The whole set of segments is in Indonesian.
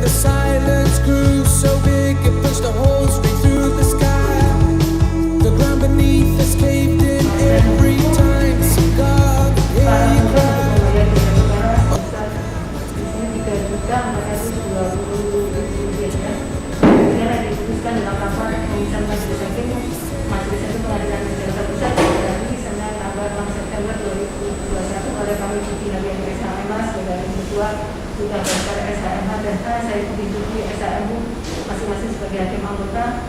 the silence grew so big it pushed a hole straight through the sky. The ground beneath us caved in every time some God cried. Sudah daftar SHMH dan saya diduduki SHMU masing-masing sebagai hakim anggota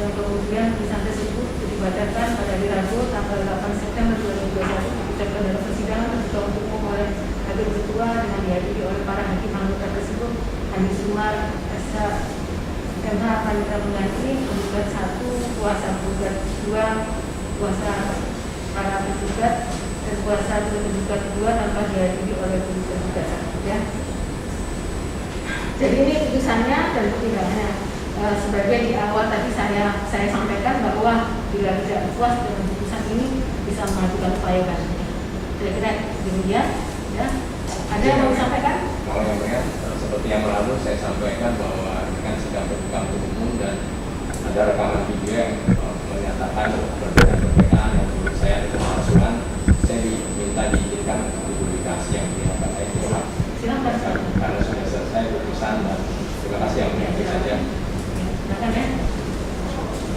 yang kemudian putusan tersebut dibacakan pada hari Rabu tanggal 8 September 2021 diucapkan dalam persidangan terbuka untuk umum oleh hakim ketua dengan dihadiri oleh para hakim anggota tersebut Hani Sumar, SHMH Panitra Pengganti, penggugat 1, kuasa penggugat 2, kuasa para penggugat dan kuasa tergugat 2 tanpa dihadiri oleh penggugat 1 ya. Jadi ini putusannya dan pertimbangannya. Sebagai di awal tadi saya sampaikan bahwa bila tidak puas dengan putusan ini bisa mengajukan upaya banding. Kira-kira demikian ya. Ada yang mau disampaikan? Kalau yang lain seperti yang lalu saya sampaikan bahwa dengan sidang terbuka untuk umum dan ada rekaman video yang menyatakan perbedaan yang menurut saya ada pemalsuan. Saya diminta diizinkan untuk publikasi yang dilakukan oleh pihak. Silakan. Karena sudah selesai putusan dan terima kasih yang menyampaikan saja. Silakan ya.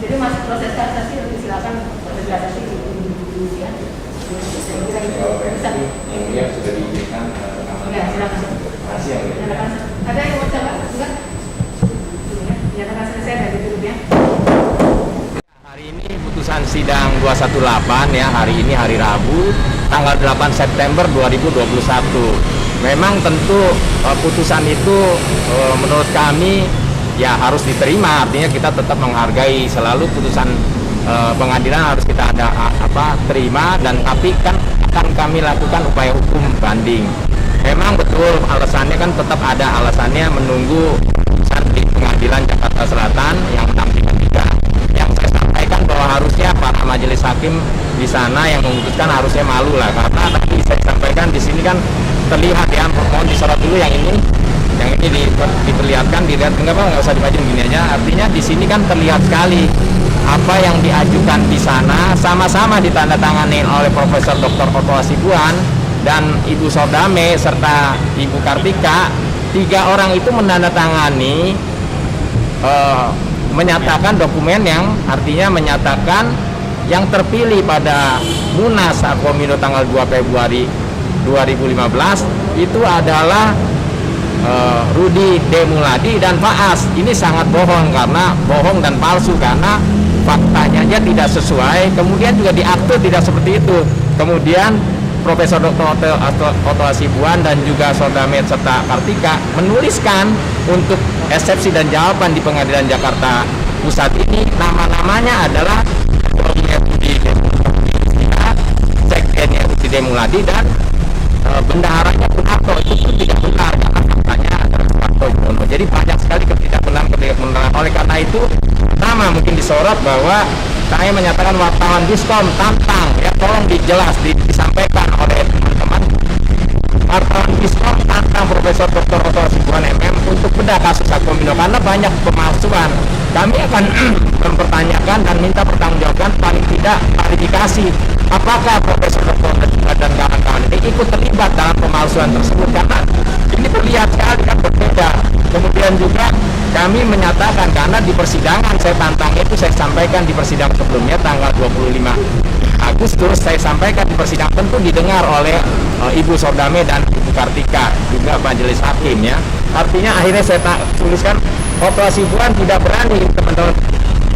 Jadi masuk proses kasasi nanti silakan proses kasasi dulu ya. Saya kira itu bisa. Yang mulia sudah diizinkan rekaman. Ya silakan. Terima kasih yang mulia. Ada yang mau jawab juga? Nyatakan selesai dari dulu ya. Hari ini putusan sidang 218 ya, hari ini hari Rabu tanggal 8 September 2021. Memang tentu putusan itu menurut kami ya harus diterima, artinya kita tetap menghargai selalu putusan pengadilan harus kita terima, dan tapi kan akan kami lakukan upaya hukum banding. Memang betul alasannya kan tetap ada alasannya menunggu putusan di pengadilan Jakarta Selatan yang 633. Yang saya sampaikan bahwa harusnya para majelis hakim di sana yang memutuskan harusnya malu lah, karena tadi saya sampaikan di sini kan terlihat ya, mohon disorot dulu yang ini diperlihatkan, dilihat enggak usah dibaca gini aja. Artinya di sini kan terlihat sekali apa yang diajukan di sana sama-sama ditandatangani oleh Profesor Dr. Otto Hasibuan dan Ibu Sodame serta Ibu Kartika. 3 orang itu menandatangani menyatakan dokumen yang artinya menyatakan yang terpilih pada Munas Akomindo tanggal 2 Februari 2015 itu adalah Rudi Demuladi dan Faas. Ini sangat bohong dan palsu karena faktanya aja tidak sesuai, kemudian juga di akte tidak seperti itu. Kemudian Profesor Dr. Otto Hasibuan dan juga Sodame serta Kartika menuliskan untuk eksepsi dan jawaban di Pengadilan Jakarta Pusat ini nama-namanya adalah Rudi Demuladi, Sekjennya Rudi Demuladi dan bendaharanya Kunarto. Itu tidak benar karena faktanya adalah Kunarto Yuwono. Jadi banyak sekali ketidakbenaran. Oleh karena itu pertama mungkin disorot bahwa saya menyatakan wartawan Diskom tantang ya, tolong disampaikan oleh teman-teman wartawan Diskom tantang Profesor Dr. Otto Hasibuan MM untuk bedah kasus Akomindo karena banyak pemalsuan. Kami akan mempertanyakan dan minta pertanggungjawaban, paling tidak klarifikasi apakah Profesor Dr. dan kawan-kawan ini ikut terlibat dalam pemalsuan tersebut, karena ini terlihat sekali kan berbeda. Kemudian juga kami menyatakan karena di persidangan saya tantang itu saya sampaikan di persidangan sebelumnya tanggal 25 Agustus saya sampaikan di persidangan, tentu didengar oleh Ibu Sodame dan Ibu Kartika juga majelis hakim ya. Artinya akhirnya saya tuliskan Otto Hasibuan tidak berani teman-teman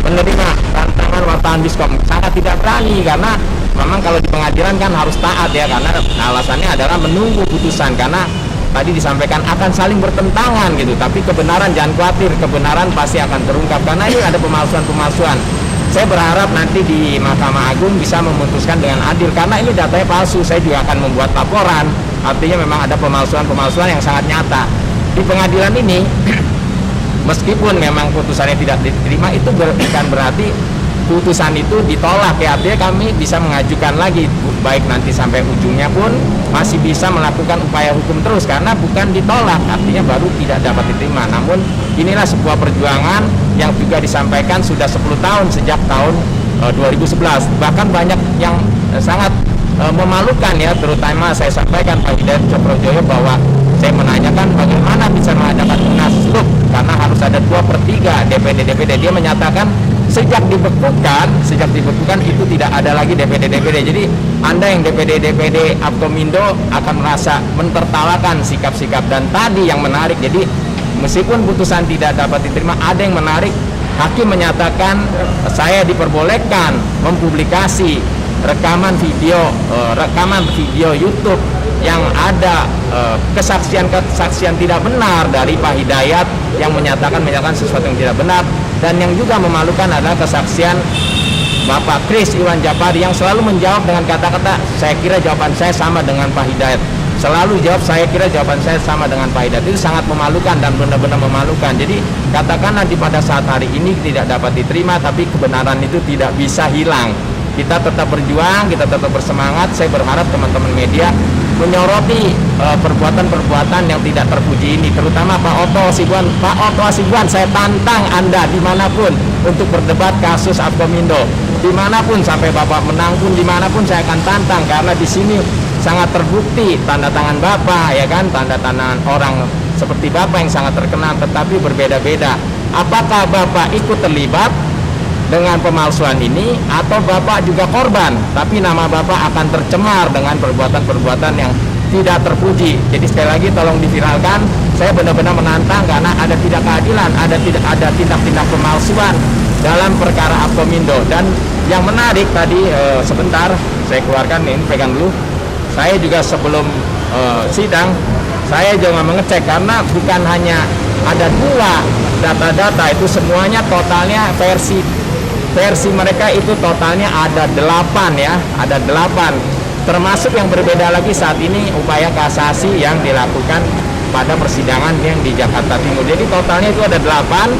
menerima tantangan wartawan Diskom, sangat tidak berani karena memang kalau di pengadilan kan harus taat ya, karena alasannya adalah menunggu putusan karena tadi disampaikan akan saling bertentangan gitu, tapi kebenaran jangan khawatir, kebenaran pasti akan terungkap karena ini ada pemalsuan. Saya berharap nanti di Mahkamah Agung bisa memutuskan dengan adil karena ini datanya palsu. Saya juga akan membuat laporan, artinya memang ada pemalsuan yang sangat nyata di pengadilan ini. Meskipun memang putusannya tidak diterima, itu bukan berarti putusan itu ditolak ya, artinya kami bisa mengajukan lagi baik nanti sampai ujungnya pun masih bisa melakukan upaya hukum terus karena bukan ditolak, artinya baru tidak dapat diterima. Namun inilah sebuah perjuangan yang juga disampaikan sudah 10 tahun sejak tahun 2011. Bahkan banyak yang sangat memalukan ya, terutama saya sampaikan Pak Hidayat Cokrojoyo bahwa saya menanyakan bagaimana bisa mengadakan munaslup karena harus ada 2/3 DPD. Dia menyatakan sejak dibekukan itu tidak ada lagi DPD. Jadi Anda yang DPD Apkomindo akan merasa mentertawakan sikap-sikap. Dan tadi yang menarik, jadi meskipun putusan tidak dapat diterima, ada yang menarik. Hakim menyatakan saya diperbolehkan mempublikasi rekaman video YouTube yang ada kesaksian tidak benar dari Pak Hidayat yang menyatakan sesuatu yang tidak benar. Dan yang juga memalukan adalah kesaksian Bapak Kris Iwan Japari yang selalu menjawab dengan kata-kata saya kira jawaban saya sama dengan Pak Hidayat. Selalu jawab saya kira jawaban saya sama dengan Pak Hidayat. Itu sangat memalukan dan benar-benar memalukan. Jadi katakanlah pada saat hari ini tidak dapat diterima, tapi kebenaran itu tidak bisa hilang. Kita tetap berjuang, kita tetap bersemangat. Saya berharap teman-teman media menyoroti perbuatan-perbuatan yang tidak terpuji ini, terutama Pak Otto Hasibuan. Pak Otto Hasibuan, saya tantang Anda dimanapun untuk berdebat kasus Apkomindo, dimanapun, sampai Bapak menang pun dimanapun saya akan tantang, karena di sini sangat terbukti tanda tangan Bapak, ya kan, tanda tangan orang seperti Bapak yang sangat terkenal, tetapi berbeda-beda. Apakah Bapak ikut terlibat dengan pemalsuan ini atau Bapak juga korban, tapi nama Bapak akan tercemar dengan perbuatan-perbuatan yang tidak terpuji. Jadi sekali lagi tolong diviralkan. Saya benar-benar menantang karena ada tidak keadilan, ada tindak-tindak pemalsuan dalam perkara Apkomindo. Dan yang menarik tadi sebentar saya keluarkan ini, pegang dulu. Saya juga sebelum sidang saya juga mengecek karena bukan hanya ada 2 data-data, itu semuanya totalnya versi mereka itu totalnya ada 8 ya, ada 8, termasuk yang berbeda lagi saat ini upaya kasasi yang dilakukan pada persidangan yang di Jakarta Timur. Jadi totalnya itu ada 8,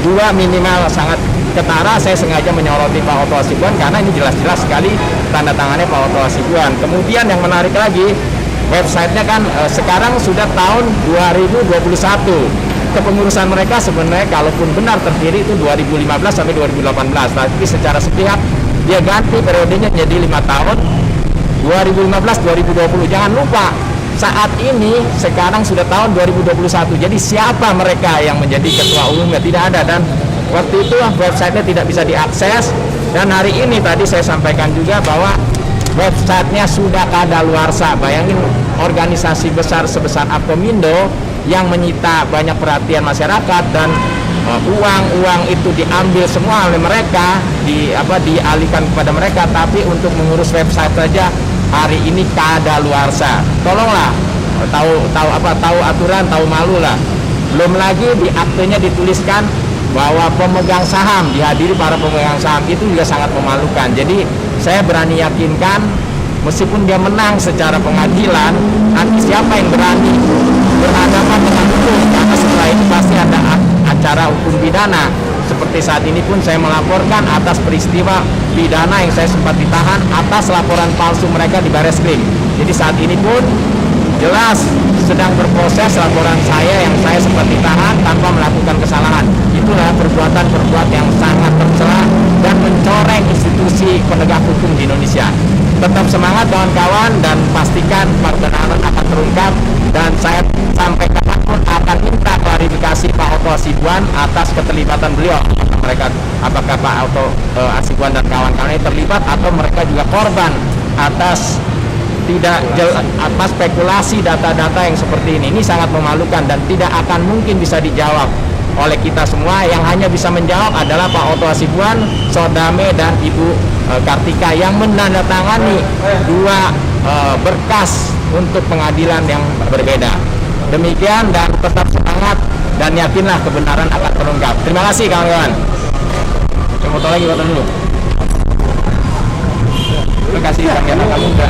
2 minimal sangat ketara. Saya sengaja menyoroti Pak Otto Hasibuan karena ini jelas-jelas sekali tanda tangannya Pak Otto Hasibuan. Kemudian yang menarik lagi, websitenya kan sekarang sudah tahun 2021. Kepengurusan mereka sebenarnya kalaupun benar terdiri itu 2015 sampai 2018, tapi secara sepihak dia ganti periodenya jadi 5 tahun, 2015-2020. Jangan lupa saat ini sekarang sudah tahun 2021, jadi siapa mereka yang menjadi ketua umumnya? Tidak ada. Dan waktu itu websitenya tidak bisa diakses, dan hari ini tadi saya sampaikan juga bahwa websitenya sudah kadaluarsa. Bayangin organisasi besar sebesar Apkomindo yang menyita banyak perhatian masyarakat, dan uang itu diambil semua oleh mereka, dialihkan kepada mereka, tapi untuk mengurus website saja hari ini kadaluarsa. Tolonglah tahu aturan, tahu malu lah. Belum lagi di aktenya dituliskan bahwa pemegang saham, dihadiri para pemegang saham, itu juga sangat memalukan. Jadi saya berani yakinkan meskipun dia menang secara pengadilan, nanti siapa yang berani berhadapan dengan hukum, karena setelah ini pasti ada acara hukum pidana. Seperti saat ini pun saya melaporkan atas peristiwa pidana yang saya sempat ditahan atas laporan palsu mereka di Bareskrim. Jadi saat ini pun jelas sedang berproses laporan saya yang saya sempat ditahan tanpa melakukan kesalahan. Itulah perbuatan yang sangat tercela dan mencoreng institusi penegak hukum di Indonesia. Tetap semangat kawan-kawan, dan pastikan kebenaran akan terungkap, dan saya sampai kapanpun akan minta klarifikasi Pak Otto Hasibuan atas keterlibatan beliau. Apakah Pak Otto Hasibuan dan kawan-kawannya terlibat atau mereka juga korban atas atas spekulasi data-data yang seperti ini. Ini sangat memalukan dan tidak akan mungkin bisa dijawab oleh kita semua. Yang hanya bisa menjawab adalah Pak Otto Hasibuan, Sodame, dan Ibu Kartika yang menandatangani 2 berkas untuk pengadilan yang berbeda. Demikian, dan tetap semangat dan yakinlah kebenaran akan terungkap. Terima kasih kawan-kawan. Foto lagi, foto dulu. Terima kasih, kamu udah